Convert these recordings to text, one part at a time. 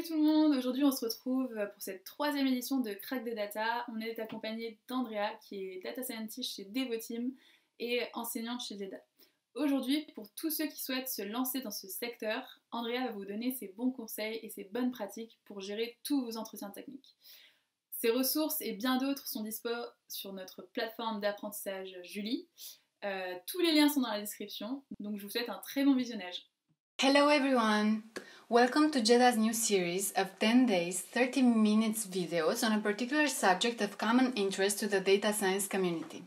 tout le monde, aujourd'hui on se retrouve pour cette troisième édition de Crack des Data. On est accompagné d'Andreea qui est Data Scientist chez Devoteam et enseignante chez Jedha. Aujourd'hui, pour tous ceux qui souhaitent se lancer dans ce secteur, Andreea va vous donner ses bons conseils et ses bonnes pratiques pour gérer tous vos entretiens techniques. Ces ressources et bien d'autres sont disponibles sur notre plateforme d'apprentissage Julie. Tous les liens sont dans la description, donc je vous souhaite un très bon visionnage. Hello everyone! Welcome to Jedha's new series of 10 days, 30 minutes videos on a particular subject of common interest to the data science community.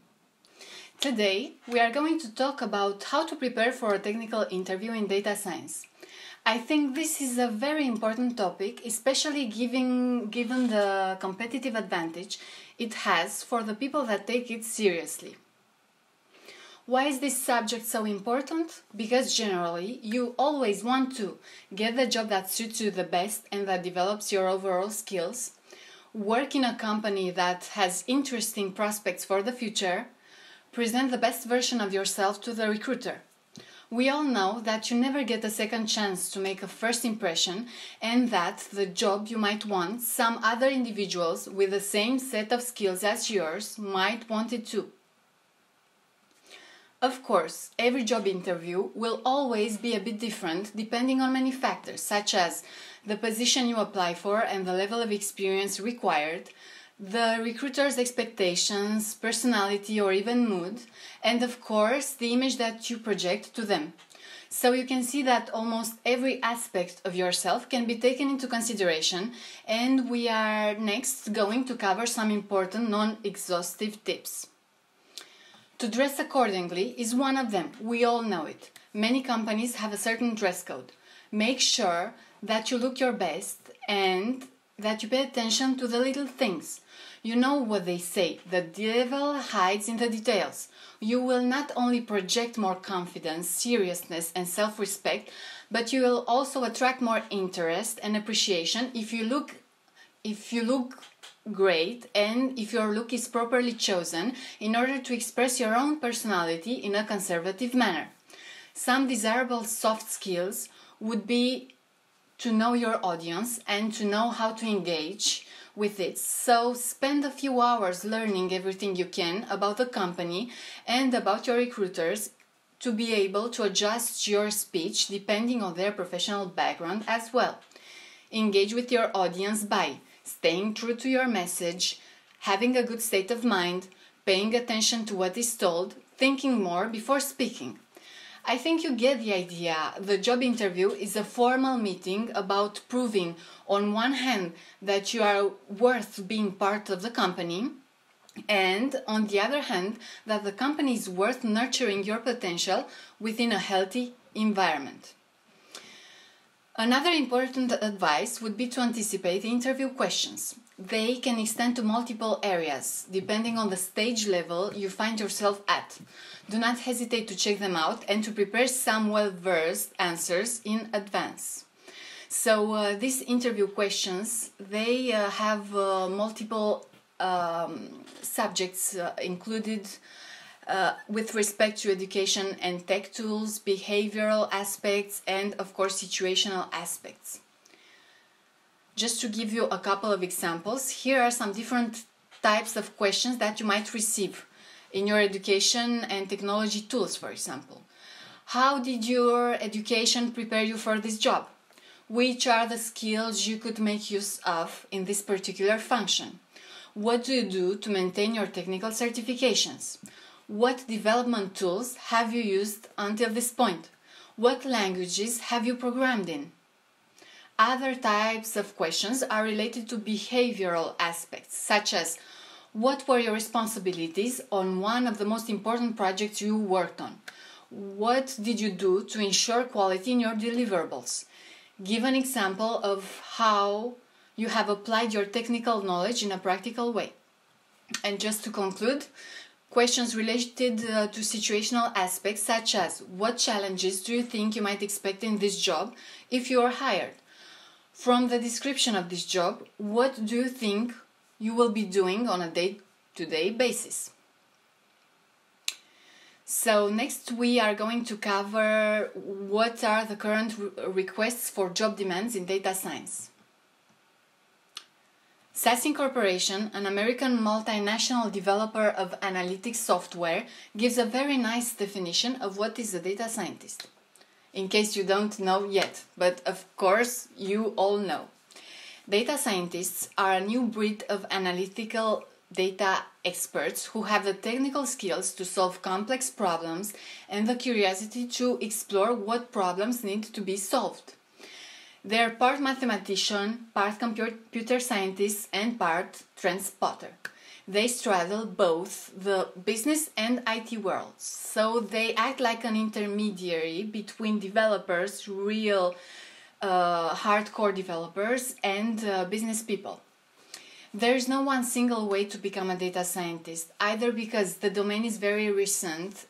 Today, we are going to talk about how to prepare for a technical interview in data science. I think this is a very important topic, especially given the competitive advantage it has for the people that take it seriously. Why is this subject so important? Because generally, you always want to get the job that suits you the best and that develops your overall skills, work in a company that has interesting prospects for the future, present the best version of yourself to the recruiter. We all know that you never get a second chance to make a first impression and that the job you might want, some other individuals with the same set of skills as yours might want it too. Of course, every job interview will always be a bit different depending on many factors, such as the position you apply for and the level of experience required, the recruiter's expectations, personality or even mood, and of course, the image that you project to them. So you can see that almost every aspect of yourself can be taken into consideration, and we are next going to cover some important non-exhaustive tips. To dress accordingly is one of them. We all know it. Many companies have a certain dress code. Make sure that you look your best and that you pay attention to the little things. You know what they say, the devil hides in the details. You will not only project more confidence, seriousness and self-respect, but you will also attract more interest and appreciation if you look great and if your look is properly chosen in order to express your own personality in a conservative manner. Some desirable soft skills would be to know your audience and to know how to engage with it. So spend a few hours learning everything you can about the company and about your recruiters to be able to adjust your speech depending on their professional background as well. Engage with your audience by staying true to your message, having a good state of mind, paying attention to what is told, thinking more before speaking. I think you get the idea. The job interview is a formal meeting about proving, on one hand, that you are worth being part of the company, and on the other hand, that the company is worth nurturing your potential within a healthy environment. Another important advice would be to anticipate the interview questions. They can extend to multiple areas, depending on the stage level you find yourself at. Do not hesitate to check them out and to prepare some well-versed answers in advance. So these interview questions, they have multiple subjects included with respect to education and tech tools, behavioral aspects, and of course situational aspects. Just to give you a couple of examples, here are some different types of questions that you might receive in your education and technology tools, for example. How did your education prepare you for this job? Which are the skills you could make use of in this particular function? What do you do to maintain your technical certifications? What development tools have you used until this point? What languages have you programmed in? Other types of questions are related to behavioral aspects, such as what were your responsibilities on one of the most important projects you worked on? What did you do to ensure quality in your deliverables? Give an example of how you have applied your technical knowledge in a practical way. And just to conclude, questions related to situational aspects such as what challenges do you think you might expect in this job if you are hired? From the description of this job, what do you think you will be doing on a day-to-day basis? So next we are going to cover what are the current requests for job demands in data science. SAS Corporation, an American multinational developer of analytics software, gives a very nice definition of what is a data scientist. In case you don't know yet, but of course you all know. Data scientists are a new breed of analytical data experts who have the technical skills to solve complex problems and the curiosity to explore what problems need to be solved. They are part mathematician, part computer scientist, and part trend spotter. They straddle both the business and IT worlds, so they act like an intermediary between developers, real hardcore developers, and business people. There is no one single way to become a data scientist, either because the domain is very recent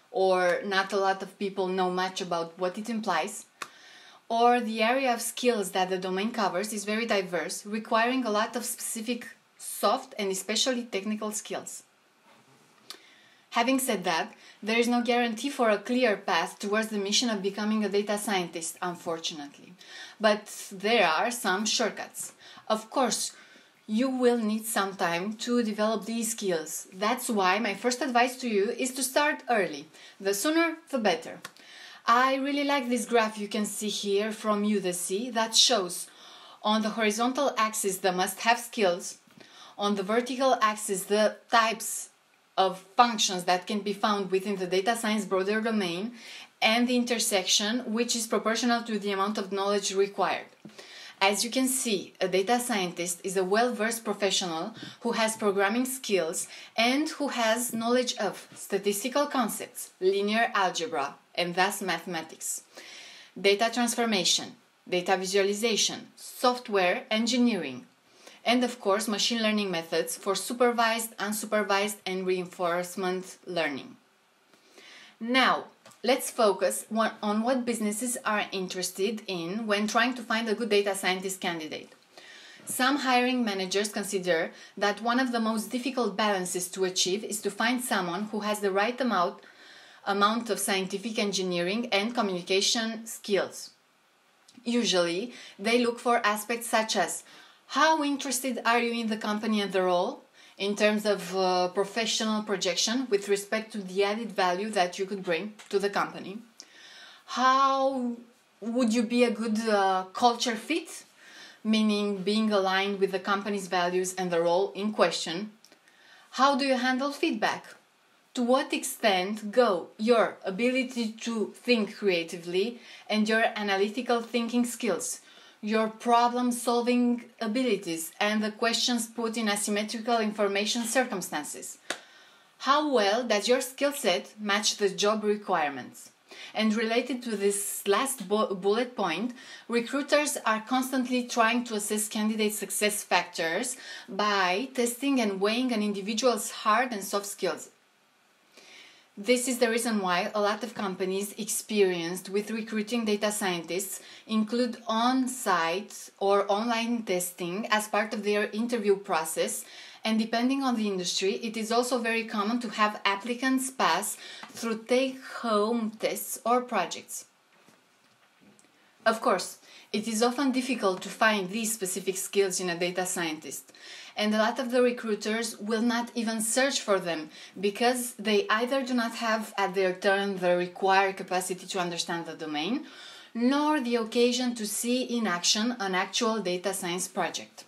or not a lot of people know much about what it implies, or the area of skills that the domain covers is very diverse, requiring a lot of specific soft and especially technical skills. Having said that, there is no guarantee for a clear path towards the mission of becoming a data scientist, unfortunately. But there are some shortcuts. Of course, you will need some time to develop these skills. That's why my first advice to you is to start early. The sooner, the better. I really like this graph you can see here from UDC that shows on the horizontal axis the must-have skills, on the vertical axis the types of functions that can be found within the data science broader domain, and the intersection, which is proportional to the amount of knowledge required. As you can see, a data scientist is a well-versed professional who has programming skills and who has knowledge of statistical concepts, linear algebra, and thus mathematics, data transformation, data visualization, software engineering, and of course machine learning methods for supervised, unsupervised, and reinforcement learning. Now, let's focus on what businesses are interested in when trying to find a good data scientist candidate. Some hiring managers consider that one of the most difficult balances to achieve is to find someone who has the right amount of scientific engineering and communication skills. Usually, they look for aspects such as how interested are you in the company and the role, in terms of professional projection with respect to the added value that you could bring to the company. How would you be a good culture fit, meaning being aligned with the company's values and the role in question? How do you handle feedback? To what extent go your ability to think creatively and your analytical thinking skills, your problem-solving abilities, and the questions put in asymmetrical information circumstances? How well does your skill set match the job requirements? And related to this last bullet point, recruiters are constantly trying to assess candidate success factors by testing and weighing an individual's hard and soft skills. This is the reason why a lot of companies experienced with recruiting data scientists include on-site or online testing as part of their interview process, and depending on the industry, it is also very common to have applicants pass through take-home tests or projects. Of course, it is often difficult to find these specific skills in a data scientist, and a lot of the recruiters will not even search for them because they either do not have at their turn the required capacity to understand the domain, nor the occasion to see in action an actual data science project.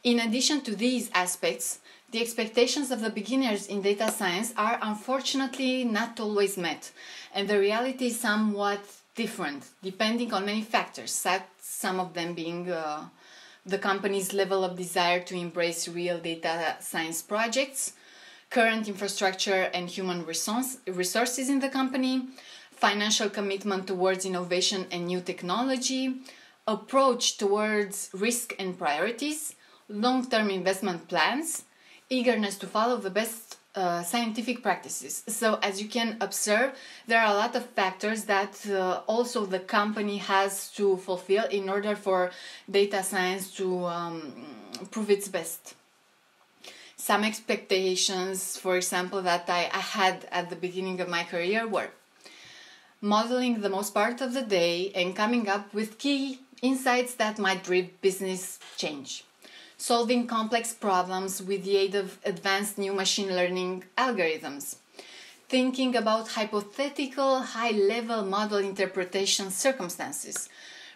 In addition to these aspects, the expectations of the beginners in data science are unfortunately not always met, and the reality is somewhat different depending on many factors, some of them being the company's level of desire to embrace real data science projects, current infrastructure and human resources in the company, financial commitment towards innovation and new technology, approach towards risk and priorities, long-term investment plans, eagerness to follow the best scientific practices. So as you can observe, there are a lot of factors that also the company has to fulfill in order for data science to prove its best. Some expectations, for example, that I had at the beginning of my career were modeling the most part of the day and coming up with key insights that might drive business change. solving complex problems with the aid of advanced new machine learning algorithms, thinking about hypothetical high-level model interpretation circumstances,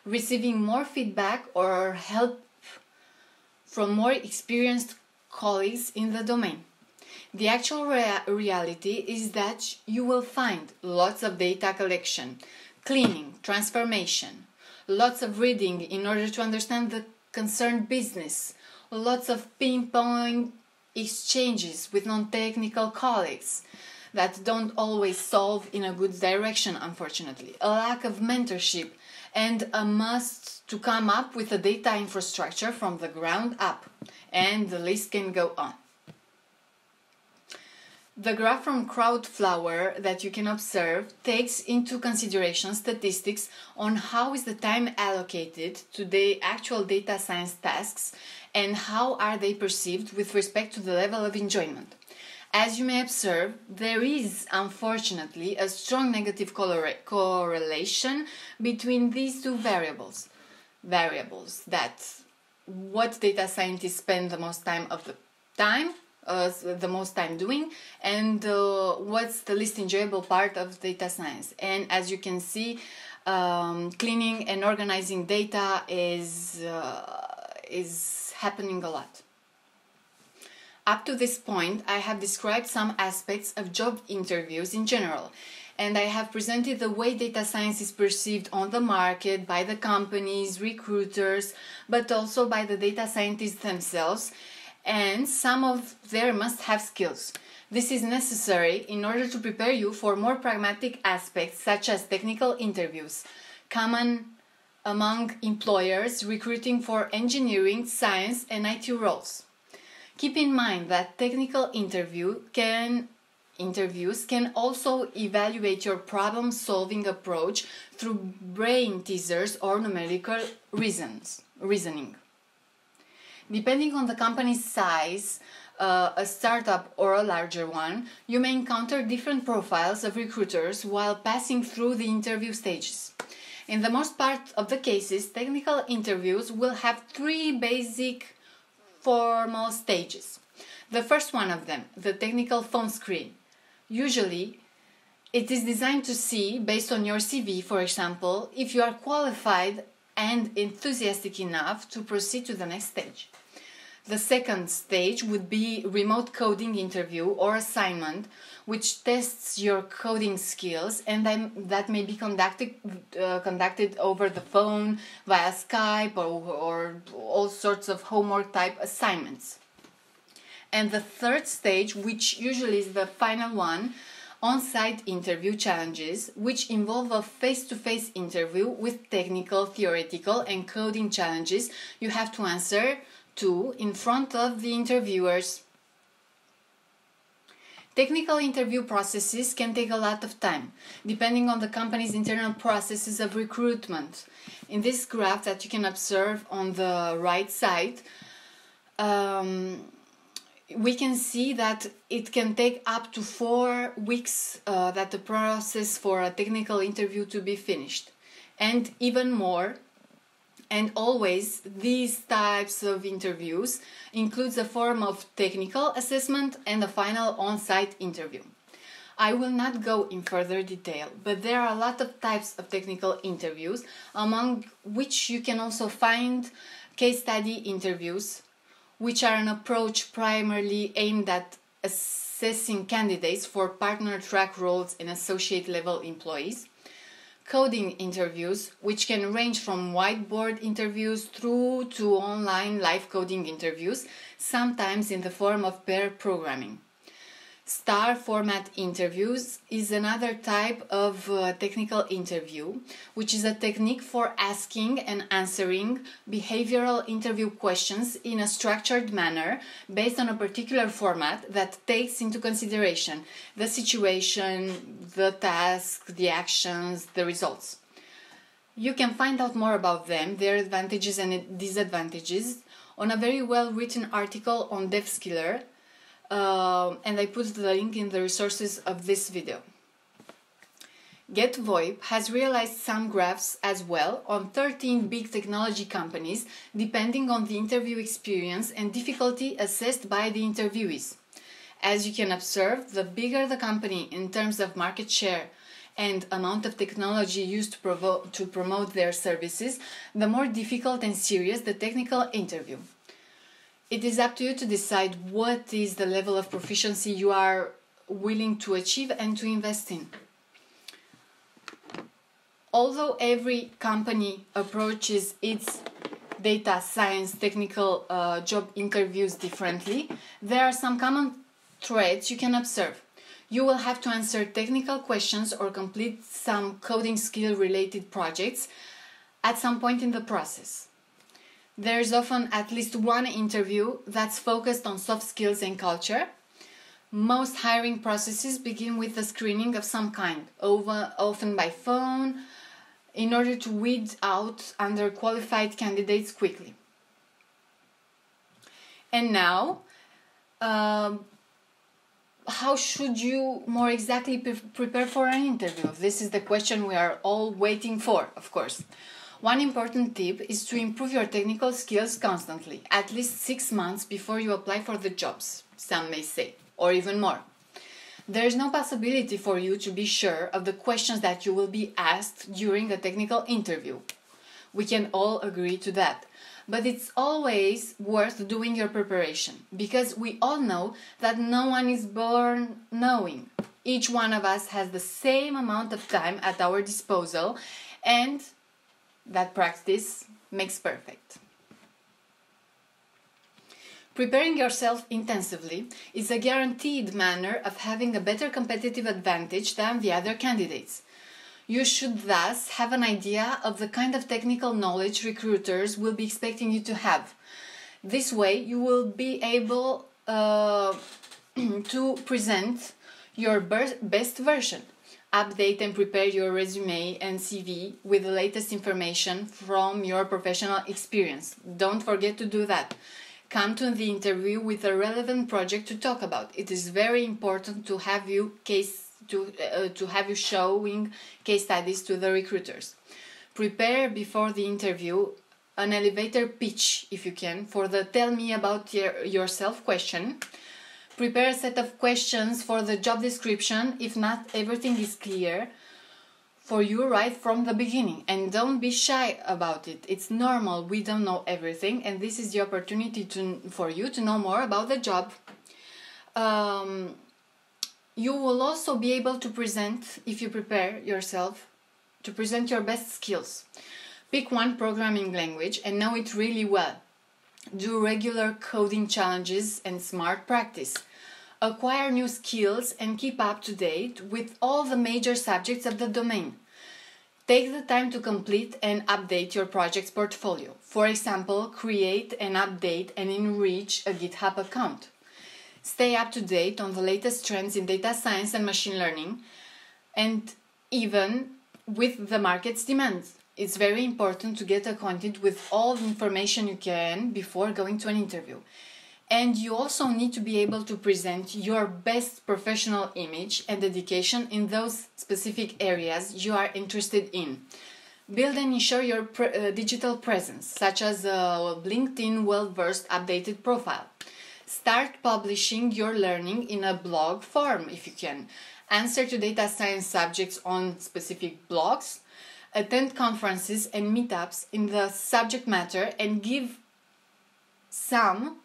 receiving more feedback or help from more experienced colleagues in the domain. The actual reality is that you will find lots of data collection, cleaning, transformation, lots of reading in order to understand the concerned business, lots of pinpoint exchanges with non-technical colleagues that don't always solve in a good direction, unfortunately, a lack of mentorship, and a must to come up with a data infrastructure from the ground up, and the list can go on. The graph from Crowdflower that you can observe takes into consideration statistics on how is the time allocated to the actual data science tasks and how are they perceived with respect to the level of enjoyment. As you may observe, there is unfortunately a strong negative correlation between these two variables. Variables that what data scientists spend the most time doing, and what's the least enjoyable part of data science. And as you can see, cleaning and organizing data is happening a lot. Up to this point, I have described some aspects of job interviews in general, and I have presented the way data science is perceived on the market by the companies, recruiters, but also by the data scientists themselves, and some of their must-have skills. This is necessary in order to prepare you for more pragmatic aspects such as technical interviews, common among employers recruiting for engineering, science, and IT roles. Keep in mind that technical interviews can also evaluate your problem-solving approach through brain teasers or numerical reasoning. Depending on the company's size, a startup or a larger one, you may encounter different profiles of recruiters while passing through the interview stages. In the most part of the cases, technical interviews will have three basic formal stages. The first one of them, the technical phone screen. Usually, it is designed to see, based on your CV, for example, if you are qualified and enthusiastic enough to proceed to the next stage. The second stage would be remote coding interview or assignment, which tests your coding skills, and that may be conducted over the phone, via Skype, or all sorts of homework type assignments. And the third stage, which usually is the final one, on-site interview challenges, which involve a face-to-face interview with technical, theoretical, and coding challenges you have to answer to in front of the interviewers. Technical interview processes can take a lot of time, depending on the company's internal processes of recruitment. In this graph that you can observe on the right side, we can see that it can take up to 4 weeks that the process for a technical interview to be finished, and even more. And always, these types of interviews includes a form of technical assessment and a final on-site interview. I will not go in further detail, but there are a lot of types of technical interviews, among which you can also find case study interviews, which are an approach primarily aimed at assessing candidates for partner track roles and associate level employees. Coding interviews, which can range from whiteboard interviews through to online live coding interviews, sometimes in the form of pair programming. Star format interviews is another type of technical interview, which is a technique for asking and answering behavioral interview questions in a structured manner based on a particular format that takes into consideration the situation, the task, the actions, the results. You can find out more about them, their advantages and disadvantages, on a very well-written article on DevSkiller, and I put the link in the resources of this video. VoIP has realized some graphs as well on 13 big technology companies, depending on the interview experience and difficulty assessed by the interviewees. As you can observe, the bigger the company in terms of market share and amount of technology used to promote their services, the more difficult and serious the technical interview. It is up to you to decide what is the level of proficiency you are willing to achieve and to invest in. Although every company approaches its data science technical job interviews differently, there are some common threads you can observe. You will have to answer technical questions or complete some coding skill related projects at some point in the process. There is often at least one interview that's focused on soft skills and culture. Most hiring processes begin with a screening of some kind, often by phone, in order to weed out underqualified candidates quickly. And now, how should you more exactly prepare for an interview? This is the question we are all waiting for, of course. One important tip is to improve your technical skills constantly, at least 6 months before you apply for the jobs, some may say, or even more. There is no possibility for you to be sure of the questions that you will be asked during a technical interview. We can all agree to that. But it's always worth doing your preparation, because we all know that no one is born knowing. Each one of us has the same amount of time at our disposal, and that practice makes perfect. Preparing yourself intensively is a guaranteed manner of having a better competitive advantage than the other candidates. You should thus have an idea of the kind of technical knowledge recruiters will be expecting you to have. This way, you will be able to present your best version. Update and prepare your resume and CV with the latest information from your professional experience. Don't forget to do that. Come to the interview with a relevant project to talk about. It is very important to have you showing case studies to the recruiters. Prepare before the interview an elevator pitch, if you can, for the tell me about yourself question. Prepare a set of questions for the job description if not everything is clear for you right from the beginning. And don't be shy about it. It's normal, we don't know everything, and this is the opportunity for you to know more about the job. You will also be able to present, if you prepare yourself, to present your best skills. Pick one programming language and know it really well. Do regular coding challenges and smart practice. Acquire new skills and keep up to date with all the major subjects of the domain. Take the time to complete and update your project's portfolio. For example, create and update and enrich a GitHub account. Stay up to date on the latest trends in data science and machine learning, and even with the market's demands. It's very important to get acquainted with all the information you can before going to an interview. And you also need to be able to present your best professional image and dedication in those specific areas you are interested in. Build and ensure your digital presence, such as a LinkedIn well-versed updated profile. Start publishing your learning in a blog form if you can. Answer to data science subjects on specific blogs. Attend conferences and meetups in the subject matter, and give some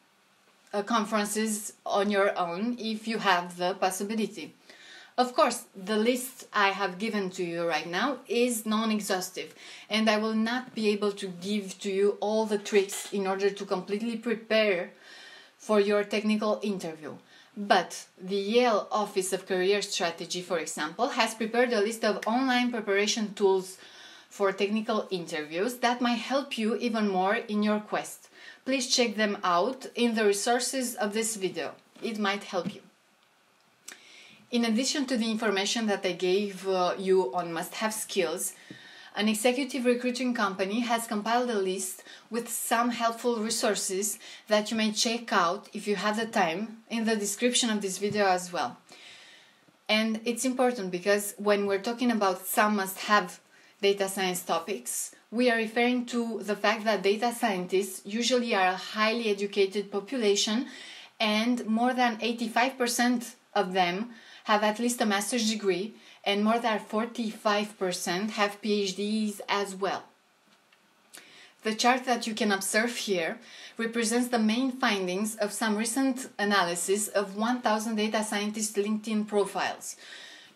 conferences on your own if you have the possibility. Of course, the list I have given to you right now is non-exhaustive, and I will not be able to give to you all the tricks in order to completely prepare for your technical interview. But the Yale Office of Career Strategy, for example, has prepared a list of online preparation tools for technical interviews that might help you even more in your quest. Please check them out in the resources of this video. It might help you. In addition to the information that I gave you on must-have skills, an executive recruiting company has compiled a list with some helpful resources that you may check out if you have the time in the description of this video as well. And it's important because when we're talking about some must-have data science topics, we are referring to the fact that data scientists usually are a highly educated population, and more than 85% of them have at least a master's degree, and more than 45% have PhDs as well. The chart that you can observe here represents the main findings of some recent analysis of 1,000 data scientist LinkedIn profiles,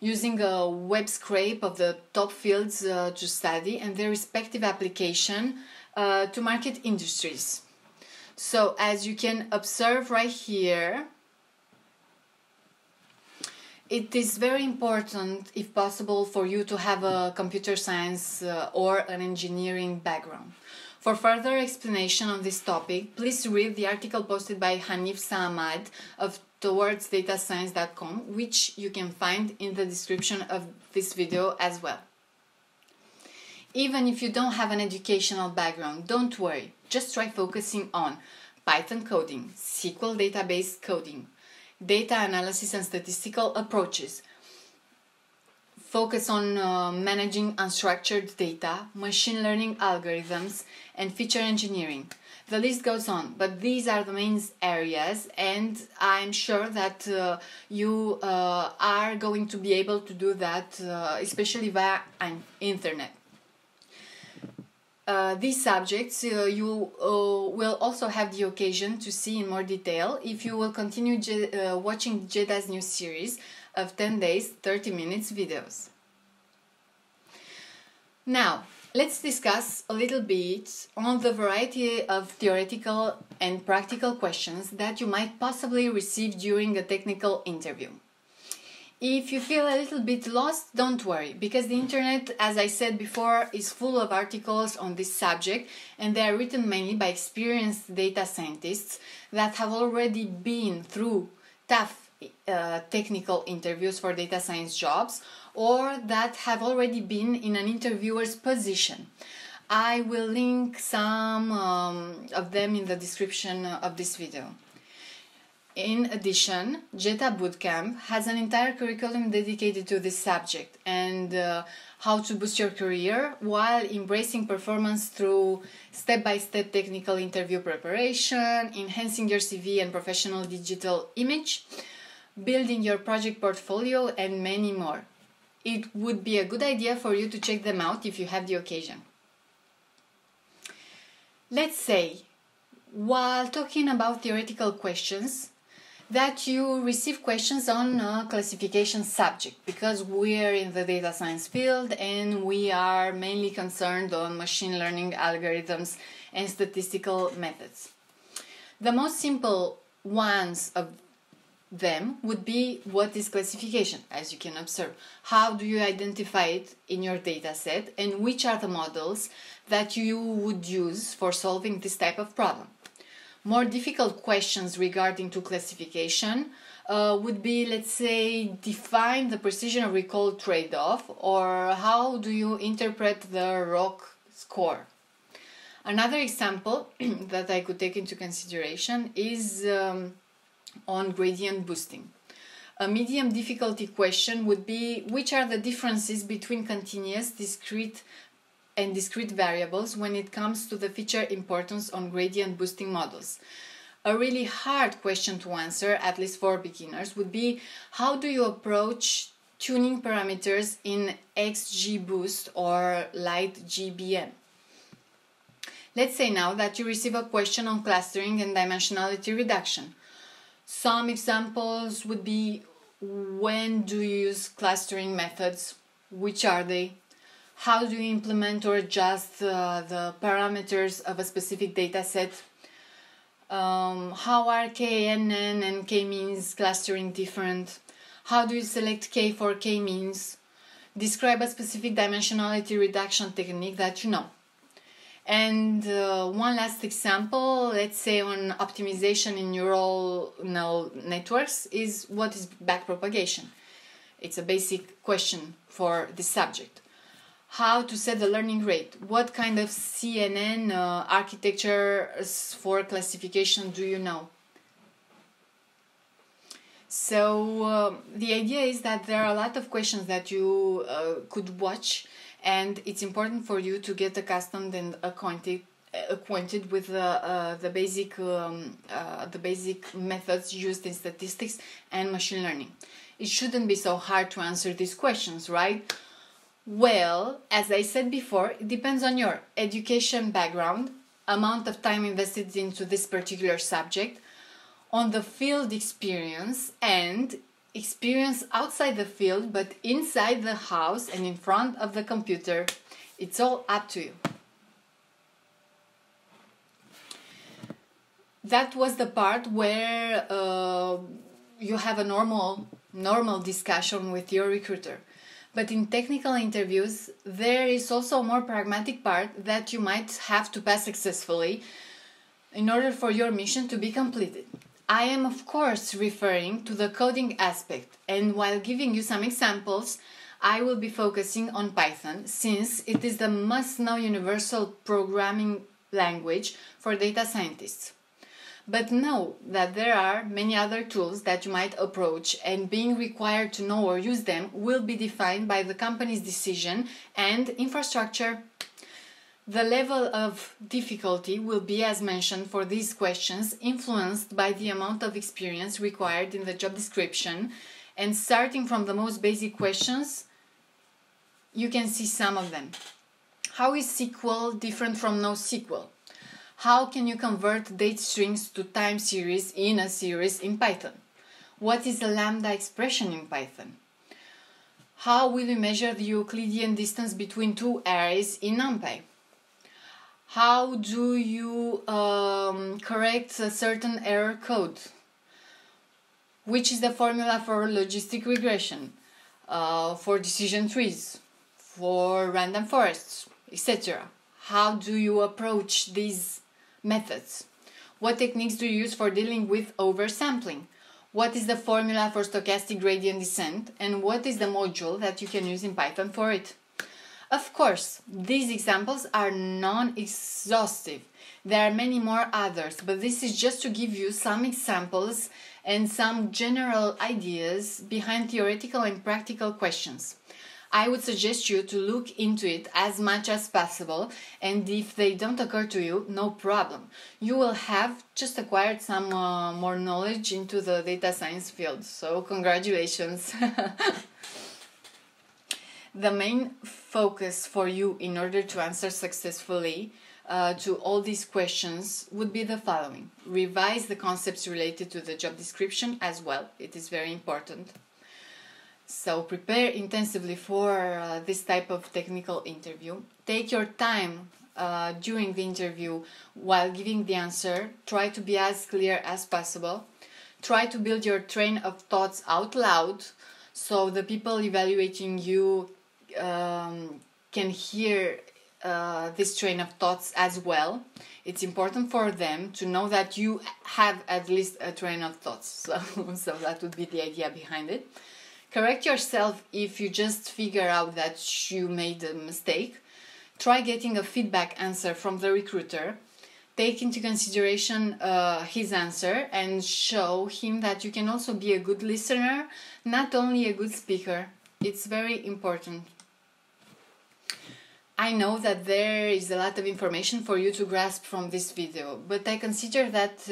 using a web scrape of the top fields to study and their respective application to market industries. So as you can observe right here, it is very important, if possible, for you to have a computer science or an engineering background. For further explanation on this topic, please read the article posted by Hanif Sahamad of towardsdatascience.com, which you can find in the description of this video as well. Even if you don't have an educational background, don't worry. Just try focusing on Python coding, SQL database coding, data analysis and statistical approaches. Focus on managing unstructured data, machine learning algorithms, and feature engineering. The list goes on, but these are the main areas, and I'm sure that you are going to be able to do that, especially via internet. These subjects you will also have the occasion to see in more detail if you will continue watching Jedha's new series of 10 days, 30 minutes videos. Now, let's discuss a little bit on the variety of theoretical and practical questions that you might possibly receive during a technical interview. If you feel a little bit lost, don't worry, because the internet, as I said before, is full of articles on this subject, and they are written mainly by experienced data scientists that have already been through tough technical interviews for data science jobs, or that have already been in an interviewer's position. I will link some of them in the description of this video. In addition, Jedha Bootcamp has an entire curriculum dedicated to this subject and how to boost your career while embracing performance through step-by-step technical interview preparation, enhancing your CV and professional digital image, building your project portfolio, and many more. It would be a good idea for you to check them out if you have the occasion. Let's say, while talking about theoretical questions, that you receive questions on a classification subject, because we're in the data science field and we are mainly concerned on machine learning algorithms and statistical methods. The most simple ones of them would be, what is classification? As you can observe, how do you identify it in your data set, and which are the models that you would use for solving this type of problem? More difficult questions regarding to classification would be, let's say, define the precision of recall trade-off, or how do you interpret the ROC score? Another example that I could take into consideration is on gradient boosting. A medium difficulty question would be, which are the differences between continuous, discrete variables when it comes to the feature importance on gradient boosting models? A really hard question to answer, at least for beginners, would be, how do you approach tuning parameters in XGBoost or LightGBM? Let's say now that you receive a question on clustering and dimensionality reduction. Some examples would be, when do you use clustering methods? Which are they? How do you implement or adjust the parameters of a specific data set? How are KNN and K-means clustering different? How do you select K for K-means? Describe a specific dimensionality reduction technique that you know. And one last example, let's say on optimization in neural networks, is, what is backpropagation? It's a basic question for this subject. How to set the learning rate? What kind of CNN architectures for classification do you know? So the idea is that there are a lot of questions that you could watch, and it's important for you to get accustomed and acquainted with the basic methods used in statistics and machine learning. It shouldn't be so hard to answer these questions, right? Well, as I said before, it depends on your education background, amount of time invested into this particular subject, on the field experience and experience outside the field but inside the house and in front of the computer. It's all up to you. That was the part where you have a normal discussion with your recruiter. But in technical interviews, there is also a more pragmatic part that you might have to pass successfully in order for your mission to be completed. I am, of course, referring to the coding aspect, and while giving you some examples, I will be focusing on Python, since it is the must-know universal programming language for data scientists. But know that there are many other tools that you might approach, and being required to know or use them will be defined by the company's decision and infrastructure. The level of difficulty will be, as mentioned for these questions, influenced by the amount of experience required in the job description, and starting from the most basic questions, you can see some of them. How is SQL different from NoSQL? How can you convert date strings to time series in a series in Python? What is a lambda expression in Python? How will you measure the Euclidean distance between two arrays in NumPy? How do you correct a certain error code? Which is the formula for logistic regression, for decision trees, for random forests, etc.? How do you approach these methods? What techniques do you use for dealing with oversampling? What is the formula for stochastic gradient descent, and what is the module that you can use in Python for it? Of course, these examples are non-exhaustive. There are many more others, but this is just to give you some examples and some general ideas behind theoretical and practical questions. I would suggest you to look into it as much as possible, and if they don't occur to you, no problem. You will have just acquired some more knowledge into the data science field, so congratulations! The main focus for you in order to answer successfully to all these questions would be the following. Revise the concepts related to the job description as well. It is very important. So prepare intensively for this type of technical interview. Take your time during the interview while giving the answer. Try to be as clear as possible. Try to build your train of thoughts out loud so the people evaluating you can hear this train of thoughts as well. It's important for them to know that you have at least a train of thoughts. So that would be the idea behind it. Correct yourself if you just figure out that you made a mistake. Try getting a feedback answer from the recruiter. Take into consideration his answer and show him that you can also be a good listener, not only a good speaker. It's very important. I know that there is a lot of information for you to grasp from this video, but I consider that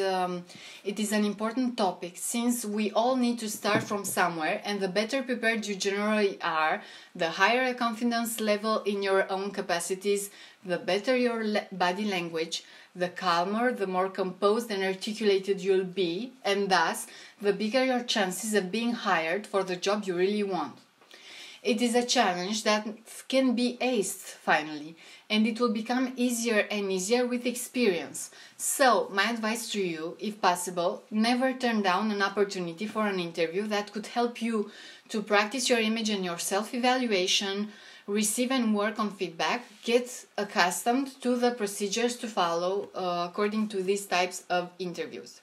it is an important topic, since we all need to start from somewhere, and the better prepared you generally are, the higher a confidence level in your own capacities, the better your body language, the calmer, the more composed and articulated you'll be, and thus the bigger your chances of being hired for the job you really want. It is a challenge that can be aced finally, and it will become easier and easier with experience. So, my advice to you, if possible, never turn down an opportunity for an interview that could help you to practice your image and your self-evaluation, receive and work on feedback, get accustomed to the procedures to follow according to these types of interviews.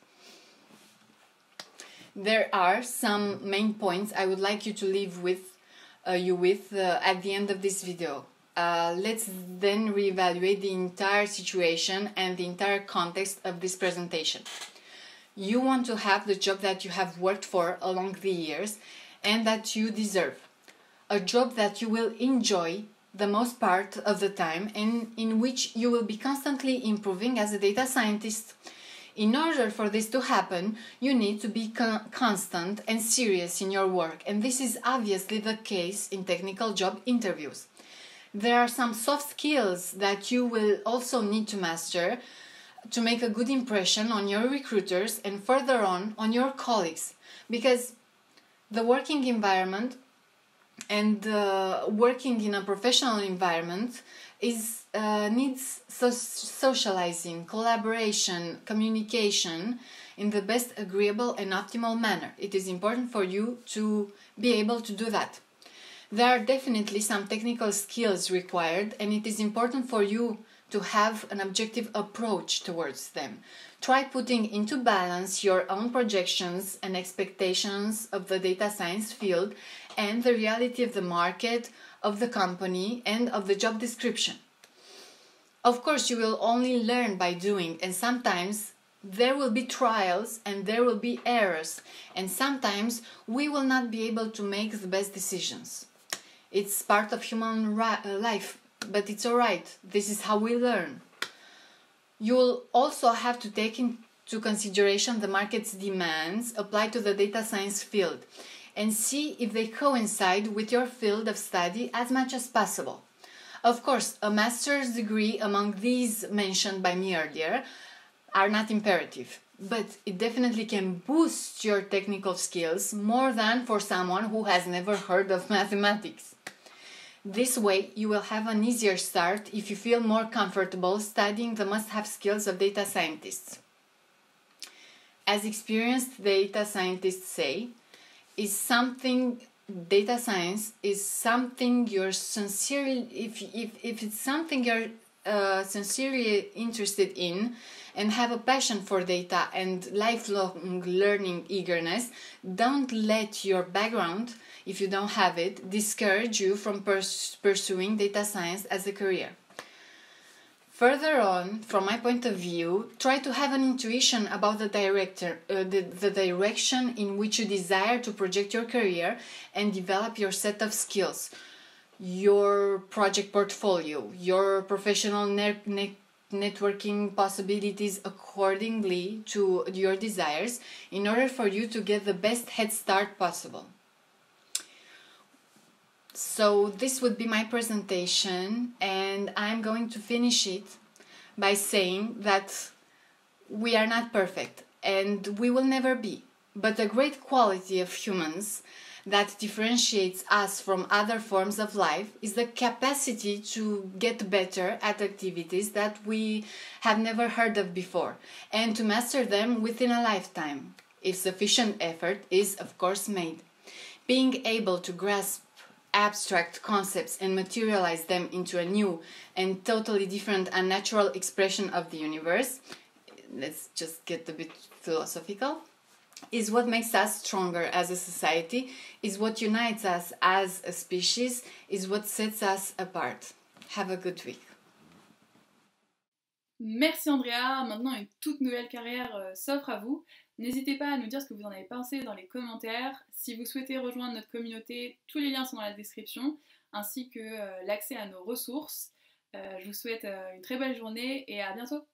There are some main points I would like you to leave with at the end of this video. Let's then reevaluate the entire situation and the entire context of this presentation. You want to have the job that you have worked for along the years and that you deserve. A job that you will enjoy the most part of the time and in which you will be constantly improving as a data scientist. In order for this to happen, you need to be constant and serious in your work, and this is obviously the case in technical job interviews. There are some soft skills that you will also need to master to make a good impression on your recruiters and further on your colleagues, because the working environment and working in a professional environment needs socializing, collaboration, communication in the best agreeable and optimal manner. It is important for you to be able to do that. There are definitely some technical skills required, and it is important for you to have an objective approach towards them. Try putting into balance your own projections and expectations of the data science field and the reality of the market, of the company, and of the job description. Of course, you will only learn by doing, and sometimes there will be trials and there will be errors, and sometimes we will not be able to make the best decisions. It's part of human life, but it's alright. This is how we learn. You will also have to take into consideration the market's demands applied to the data science field and see if they coincide with your field of study as much as possible. Of course, a master's degree among these mentioned by me earlier are not imperative, but it definitely can boost your technical skills more than for someone who has never heard of mathematics. This way, you will have an easier start if you feel more comfortable studying the must-have skills of data scientists. As experienced data scientists say, data science is something you're sincerely, if it's something you're sincerely interested in and have a passion for data and lifelong learning eagerness, don't let your background, if you don't have it, discourage you from pursuing data science as a career. Further on, from my point of view, try to have an intuition about the direction in which you desire to project your career and develop your set of skills, your project portfolio, your professional networking possibilities accordingly to your desires in order for you to get the best head start possible. So this would be my presentation, and I'm going to finish it by saying that we are not perfect and we will never be, but a great quality of humans that differentiates us from other forms of life is the capacity to get better at activities that we have never heard of before and to master them within a lifetime, if sufficient effort is of course made. Being able to grasp abstract concepts and materialize them into a new and totally different and natural expression of the universe, let's just get a bit philosophical, is what makes us stronger as a society, is what unites us as a species, is what sets us apart. Have a good week. Merci Andrea, maintenant une toute nouvelle carrière s'offre à vous. N'hésitez pas à nous dire ce que vous en avez pensé dans les commentaires. Si vous souhaitez rejoindre notre communauté, tous les liens sont dans la description, ainsi que l'accès à nos ressources. Je vous souhaite une très belle journée et à bientôt.